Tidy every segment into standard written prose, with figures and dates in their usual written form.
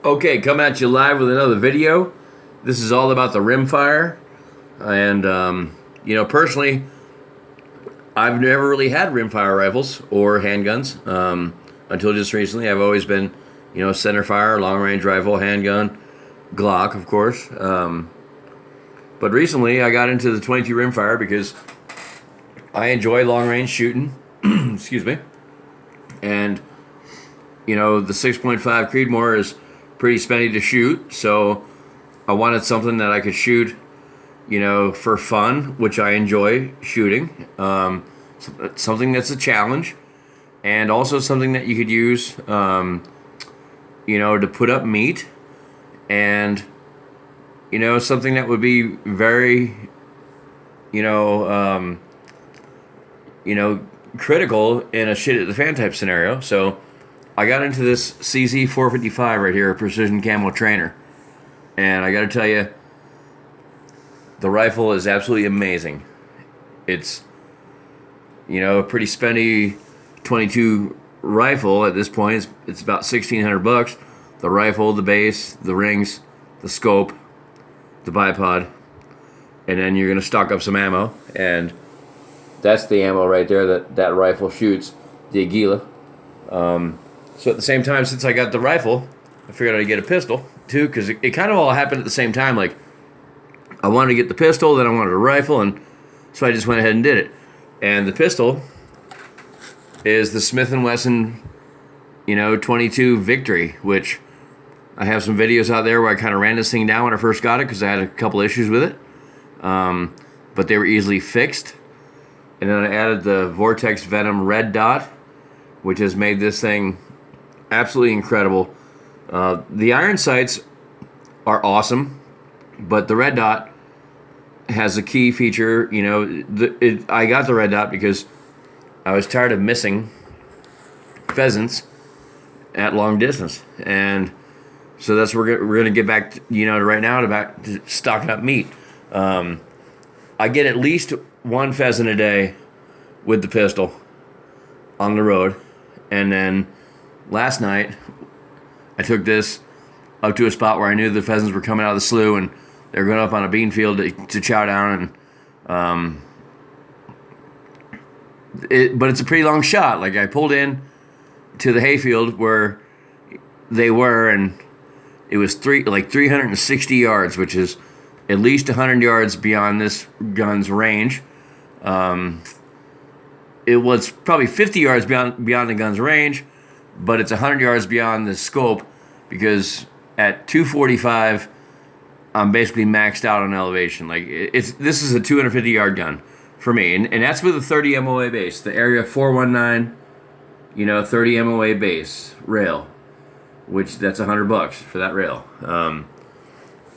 Okay, coming at you live with another video. This is all about the rimfire, and personally, I've never really had rimfire rifles or handguns until just recently. I've always been, center fire, long range rifle, handgun, Glock, of course. But recently, I got into the 22 rimfire because I enjoy long range shooting. Excuse me, and the 6.5 Creedmoor is pretty spendy to shoot, so I wanted something that I could shoot, for fun, which I enjoy shooting. Something that's a challenge, and also something that you could use, to put up meat, and something that would be very, you know, critical in a shit at the fan type scenario. So I got into this CZ 455 right here, a precision camo trainer, and I got to tell you, the rifle is absolutely amazing. It's a pretty spendy 22 rifle at this point. It's about $1,600. The rifle, the base, the rings, the scope, the bipod, and then you're gonna stock up some ammo, and that's the ammo right there that rifle shoots, the Aguila. So at the same time, since I got the rifle, I figured I'd get a pistol too, because it kind of all happened at the same time. Like, I wanted to get the pistol, then I wanted a rifle, and so I just went ahead and did it. And the pistol is the Smith & Wesson, 22 Victory, which I have some videos out there where I kind of ran this thing down when I first got it because I had a couple issues with it. But they were easily fixed. And then I added the Vortex Venom Red Dot, which has made this thing absolutely incredible. The iron sights are awesome, but the Red Dot has a key feature. I got the Red Dot because I was tired of missing pheasants at long distance, and so that's where we're going to get back to, right now to stocking up meat. I get at least one pheasant a day with the pistol on the road. And then last night, I took this up to a spot where I knew the pheasants were coming out of the slough, and they were going up on a bean field to chow down. And but it's a pretty long shot. Like, I pulled in to the hayfield where they were, and it was 360 yards, which is at least 100 yards beyond this gun's range. It was probably 50 yards beyond the gun's range, but it's 100 yards beyond the scope, because at 245, I'm basically maxed out on elevation. Like, this is a 250 yard gun for me, and that's with a 30 MOA base, the Area 419, 30 MOA base rail, which that's $100 for that rail.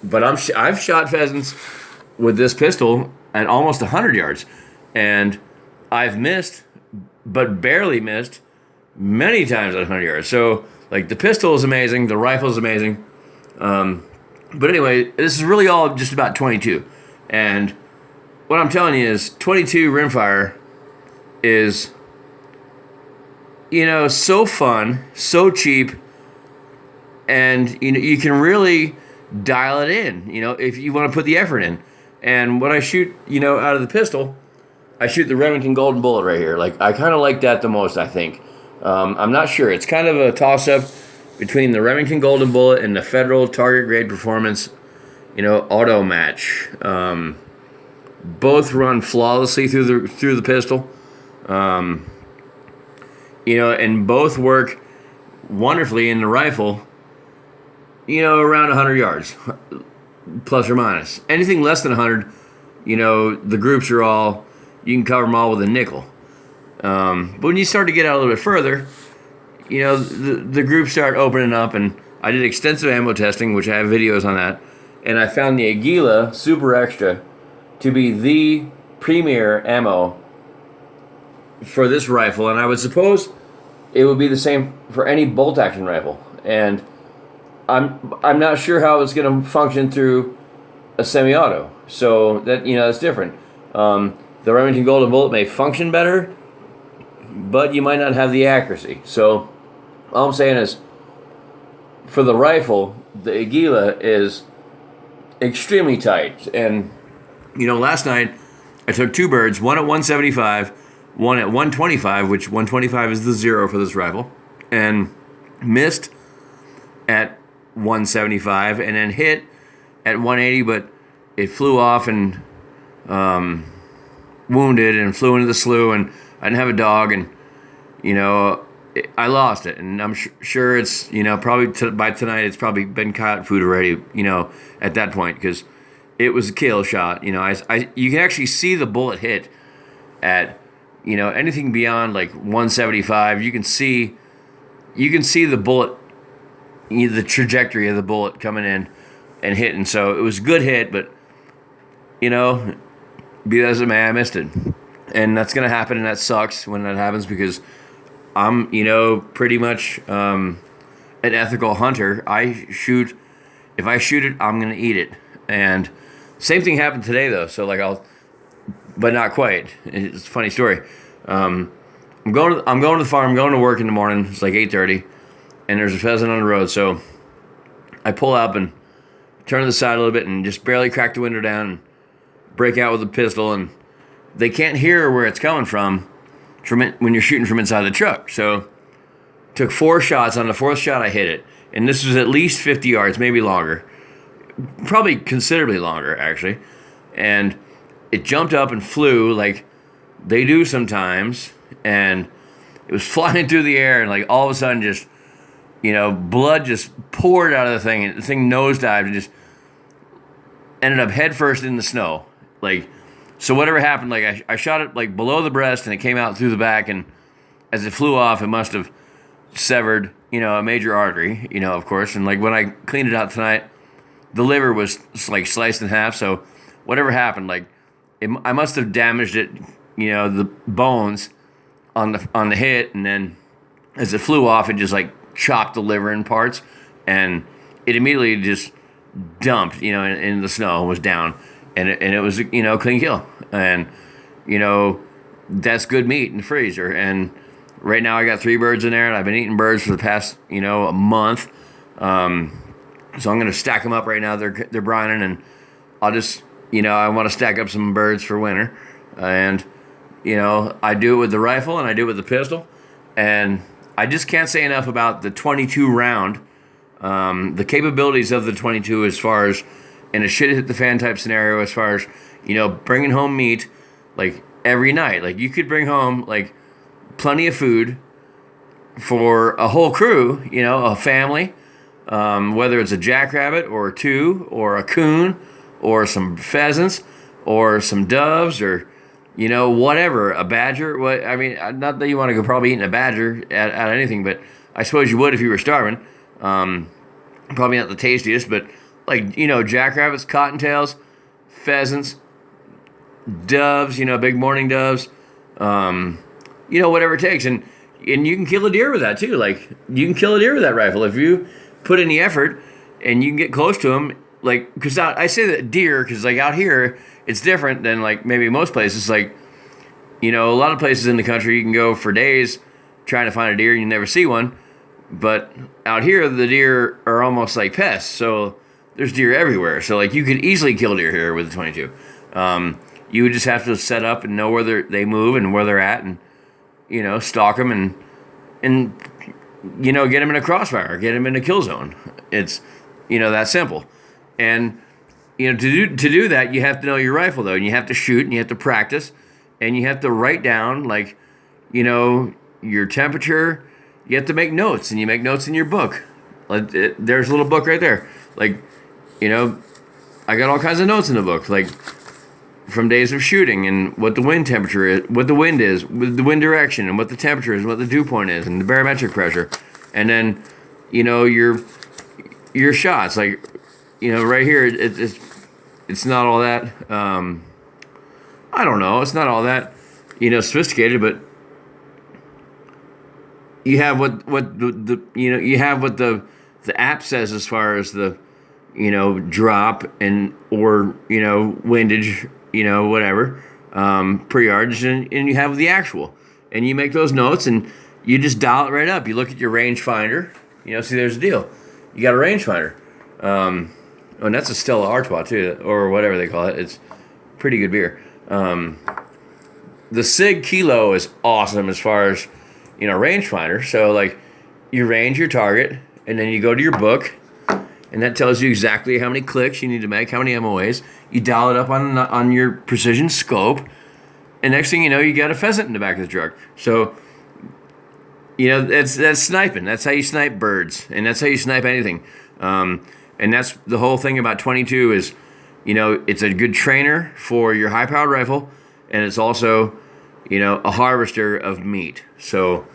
But I've shot pheasants with this pistol at almost 100 yards, and I've missed, but barely missed, many times at 100 yards. So, like, the pistol is amazing, the rifle is amazing. But anyway, this is really all just about 22. And what I'm telling you is 22 rimfire is, so fun, so cheap, and you can really dial it in, if you want to put the effort in. And when I shoot, out of the pistol, I shoot the Remington Golden Bullet right here. Like, I kind of like that the most, I think. I'm not sure. It's kind of a toss-up between the Remington Golden Bullet and the Federal Target Grade Performance, Auto Match. Both run flawlessly through the pistol. And both work wonderfully in the rifle, around 100 yards, plus or minus. Anything less than 100, the groups are all, you can cover them all with a nickel. But when you start to get out a little bit further, the groups start opening up, and I did extensive ammo testing, which I have videos on that, and I found the Aguila Super Extra to be the premier ammo for this rifle, and I would suppose it would be the same for any bolt-action rifle. And I'm not sure how it's going to function through a semi-auto, so that that's different. The Remington Golden Bullet may function better, but you might not have the accuracy. So all I'm saying is, for the rifle, the Aguila is extremely tight. And, last night I took 2 birds, one at 175, one at 125, which 125 is the zero for this rifle, and missed at 175 and then hit at 180, but it flew off and wounded and flew into the slough, and I didn't have a dog, and I lost it, and I'm sure it's probably by tonight it's probably been cat food already, at that point, because it was a kill shot. You can actually see the bullet hit at anything beyond like 175. You can see the bullet, the trajectory of the bullet coming in and hitting. So it was a good hit, but be that as it may, I missed it, and that's gonna happen, and that sucks when that happens, because I'm pretty much an ethical hunter. If I shoot it, I'm gonna eat it. And same thing happened today though. So but not quite. It's a funny story. I'm going to the farm. I'm going to work in the morning. It's like 8:30, and there's a pheasant on the road. So I pull up and turn to the side a little bit and just barely crack the window down and break out with a pistol. And they can't hear where it's coming from when you're shooting from inside the truck. So took 4 shots. On the 4th shot, I hit it, and this was at least 50 yards, maybe longer, probably considerably longer actually, and it jumped up and flew like they do sometimes, and it was flying through the air, and like all of a sudden just blood just poured out of the thing, and the thing nosedived and just ended up head first in the snow. So whatever happened, like I shot it like below the breast, and it came out through the back, and as it flew off, it must have severed a major artery, of course. And like when I cleaned it out tonight, the liver was like sliced in half. So whatever happened, I must have damaged it, the bones on the hit, and then as it flew off, it just like chopped the liver in parts, and it immediately just dumped, in the snow and was down, and it was clean kill, and that's good meat in the freezer. And right now I got 3 birds in there, and I've been eating birds for the past a month. So I'm gonna stack them up right now. They're brining, and I'll just I want to stack up some birds for winter, and I do it with the rifle and I do it with the pistol, and I just can't say enough about the 22 round, the capabilities of the 22 as far as in a shit hit the fan type scenario, as far as bringing home meat like every night. Like you could bring home like plenty of food for a whole crew, a family. Whether it's a jackrabbit or 2 or a coon or some pheasants or some doves or whatever, a badger. Not that you want to go probably eating a badger at anything, but I suppose you would if you were starving. Probably not the tastiest, but jackrabbits, cottontails, pheasants, doves, big mourning doves, whatever it takes, and you can kill a deer with that too. Like you can kill a deer with that rifle if you put in the effort, and you can get close to them. Like, because I say that deer, because like out here it's different than like maybe most places. Like, a lot of places in the country you can go for days trying to find a deer and you never see one. But out here the deer are almost like pests. So there's deer everywhere. So like you could easily kill deer here with the 22. You would just have to set up and know where they move and where they're at, and stalk them and get them in a crossfire, get them in a kill zone. It's that simple. And to do that, you have to know your rifle though, and you have to shoot, and you have to practice, and you have to write down your temperature. You have to make notes, and you make notes in your book. There's a little book right there. I got all kinds of notes in the book, like from days of shooting, and what the wind temperature is, what the wind is, with the wind direction, and what the temperature is, and what the dew point is, and the barometric pressure, and then your shots. Like right here, it's not all that. I don't know. It's not all that sophisticated, but you have what the app says as far as the drop and or windage, whatever, per yardage, and you have the actual, and you make those notes, and you just dial it right up. You look at your range finder, see, there's a deal. you got a rangefinder. And that's a Stella Artois too, or whatever they call it. It's pretty good beer. The Sig Kilo is awesome as far as, rangefinder. So like, you range your target, and then you go to your book, and that tells you exactly how many clicks you need to make, how many MOAs. You dial it up on your precision scope, and next thing you know, you got a pheasant in the back of the truck. So, that's sniping. That's how you snipe birds, and that's how you snipe anything. And that's the whole thing about 22 is, it's a good trainer for your high-powered rifle, and it's also, a harvester of meat. So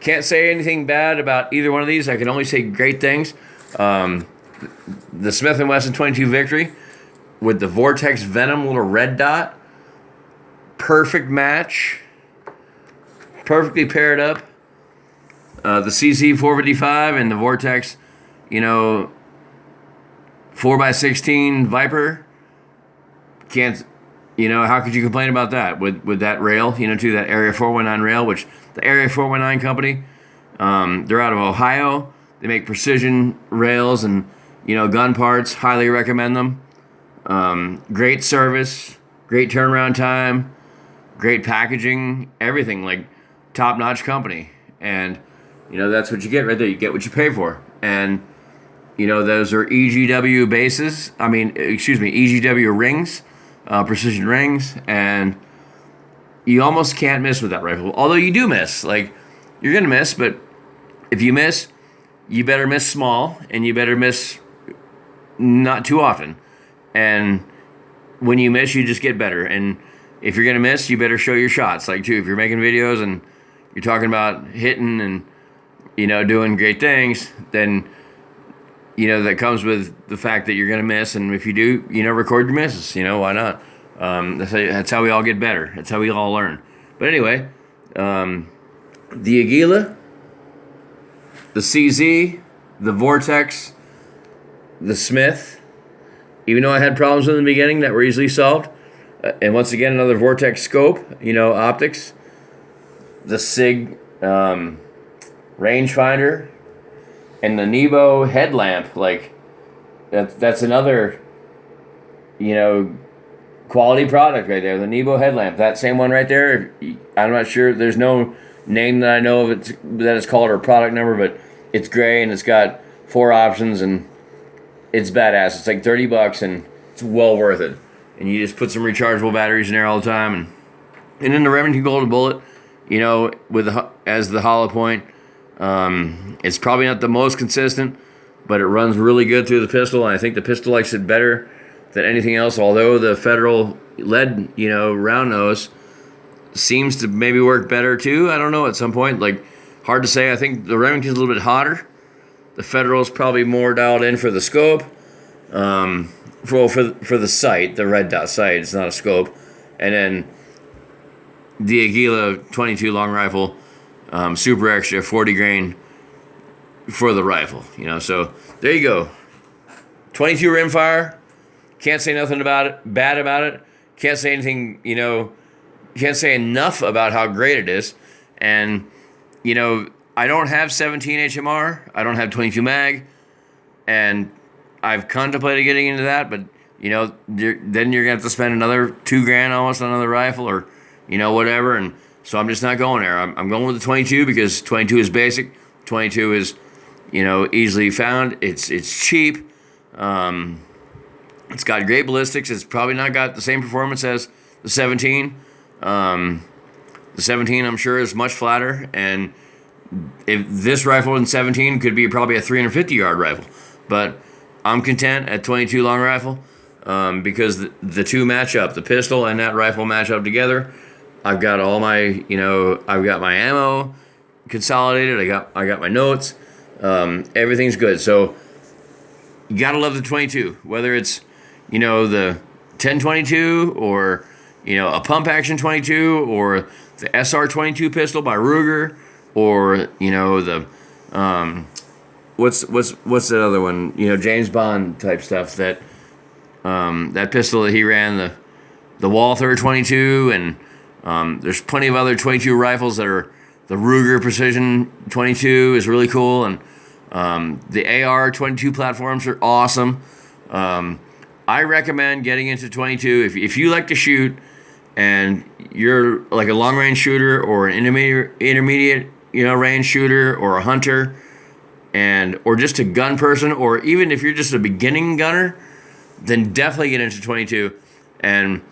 can't say anything bad about either one of these. I can only say great things. The Smith & Wesson 22 Victory with the Vortex Venom little red dot, perfect match, perfectly paired up. The CZ 455 and the Vortex, 4x16 Viper, can't, how could you complain about that with that rail, to that Area 419 rail, which the Area 419 company, they're out of Ohio. They make precision rails and, gun parts. Highly recommend them. Great service, great turnaround time, great packaging, everything, like top-notch company. And, that's what you get right there. You get what you pay for. And, those are EGW bases. EGW rings, precision rings. And you almost can't miss with that rifle. Although you do miss. Like, you're going to miss, but if you miss, you better miss small, and you better miss not too often. And when you miss, you just get better. And if you're going to miss, you better show your shots. Like, too, if you're making videos and you're talking about hitting and, doing great things, then, that comes with the fact that you're going to miss. And if you do, record your misses. Why not? That's how we all get better. That's how we all learn. But anyway, the Aguila, the CZ, the Vortex, the Smith, even though I had problems in the beginning that were easily solved, and once again, another Vortex scope, optics, the Sig rangefinder, and the Nebo headlamp, like, that's another, quality product right there, the Nebo headlamp, that same one right there. I'm not sure, there's no name that I know of that is called or product number, but it's gray and it's got 4 options and it's badass. It's like $30 and it's well worth it. And you just put some rechargeable batteries in there all the time, and then the Remington Golden Bullet, with as the hollow point, it's probably not the most consistent, but it runs really good through the pistol, and I think the pistol likes it better than anything else. Although the Federal lead, round nose seems to maybe work better too. I don't know, at some point, like, hard to say. I think the Remington's a little bit hotter. The Federal's probably more dialed in for the scope. For the sight, the red dot sight, it's not a scope. And then the Aguila 22 long rifle, super extra, 40 grain for the rifle. So there you go. 22 rimfire. Can't say nothing bad about it. Can't say anything, can't say enough about how great it is. And, I don't have 17 HMR. I don't have 22 mag. And I've contemplated getting into that, but, then you're going to have to spend another $2,000 almost on another rifle or, whatever. And so I'm just not going there. I'm going with the 22 because 22 is basic. 22 is, easily found. It's cheap. It's got great ballistics. It's probably not got the same performance as the 17. The 17, I'm sure, is much flatter. And if this rifle in 17 could be probably a 350-yard rifle. But I'm content at 22 long rifle because the two match up. The pistol and that rifle match up together. I've got all my, I've got my ammo consolidated. I got my notes. Everything's good. So you gotta love the 22, whether it's, the 1022 or, a pump action 22 or the SR22 pistol by Ruger or, the, what's that other one? James Bond type stuff, that pistol that he ran, the Walther 22, and there's plenty of other 22 rifles that are, the Ruger Precision 22 is really cool, and The AR 22 platforms are awesome. I recommend getting into 22 if you like to shoot and you're like a long range shooter or an intermediate range shooter or a hunter or just a gun person, or even if you're just a beginning gunner, then definitely get into 22. And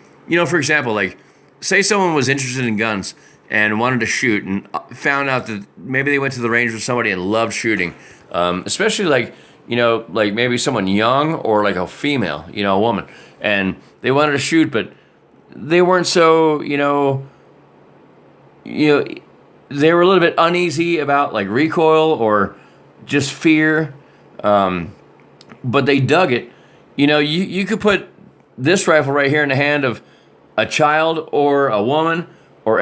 for example, like say someone was interested in guns and wanted to shoot and found out that maybe they went to the range with somebody and loved shooting, especially like maybe someone young or like a female, a woman, and they wanted to shoot, but they weren't so, they were a little bit uneasy about like recoil or just fear, but they dug it. You could put this rifle right here in the hand of a child or a woman or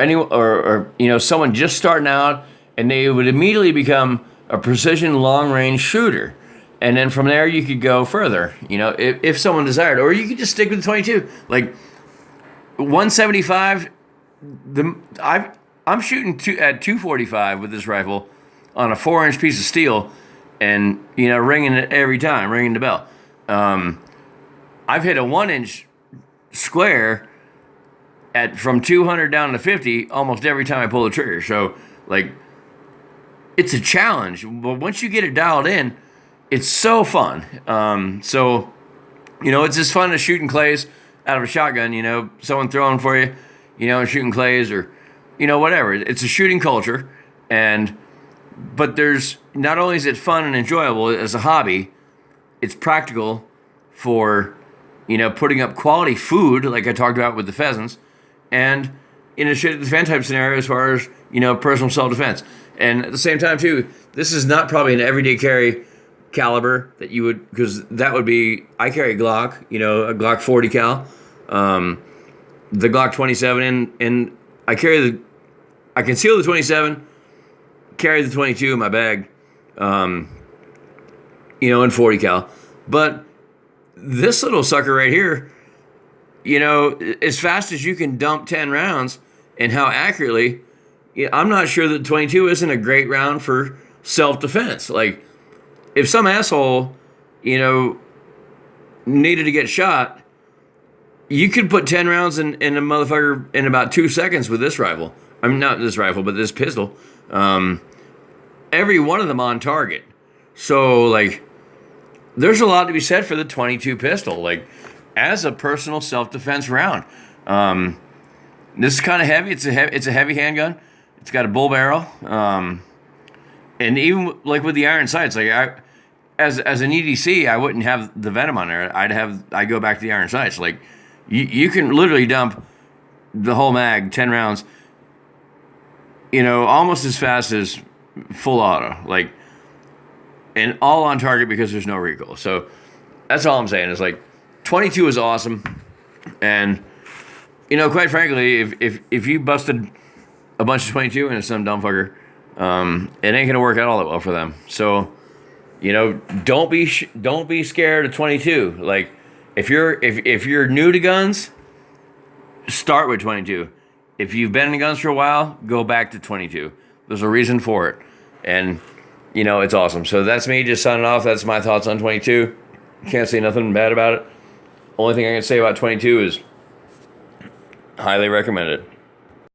someone just starting out, and they would immediately become a precision long range shooter. And then from there you could go further, if someone desired, or you could just stick with the 22. Like 175, I'm shooting at 245 with this rifle on a 4-inch piece of steel, and ringing it every time, ringing the bell. I've hit a 1-inch square from 200 down to 50 almost every time I pull the trigger. So like, it's a challenge, but once you get it dialed in, it's so fun. It's just fun to shooting clays out of a shotgun. Someone throwing for you, shooting clays or whatever. It's a shooting culture, but there's not only is it fun and enjoyable as a hobby, it's practical for putting up quality food, like I talked about with the pheasants, and in a shit defense type scenario as far as personal self-defense. And at the same time too, this is not probably an everyday carry caliber that you would, because that would be, I carry a Glock, a Glock 40 cal, the Glock 27, and I conceal the 27, carry the 22 in my bag, in 40 cal. But this little sucker right here, as fast as you can dump 10 rounds and how accurately, I'm not sure that 22 isn't a great round for self-defense. Like, if some asshole, needed to get shot, you could put 10 rounds in a motherfucker in about 2 seconds with this rifle. I mean, not this rifle, but this pistol. Every one of them on target. So, like, there's a lot to be said for the 22 pistol, like, as a personal self-defense round. This is kind of heavy. It's a heavy handgun. It's got a bull barrel. And even like with the iron sights, like as an EDC, I wouldn't have the Venom on there. I'd go back to the iron sights. Like you can literally dump the whole mag, 10 rounds, almost as fast as full auto, like, and all on target because there's no recoil. So that's all I'm saying is like 22 is awesome. And, quite frankly, if you busted a bunch of 22 into some dumb fucker, it ain't going to work out all that well for them. So, don't be scared of 22. Like, if you're new to guns, start with 22. If you've been in guns for a while, go back to 22. There's a reason for it. And, it's awesome. So that's me just signing off. That's my thoughts on 22. Can't say nothing bad about it. Only thing I can say about 22 is highly recommended.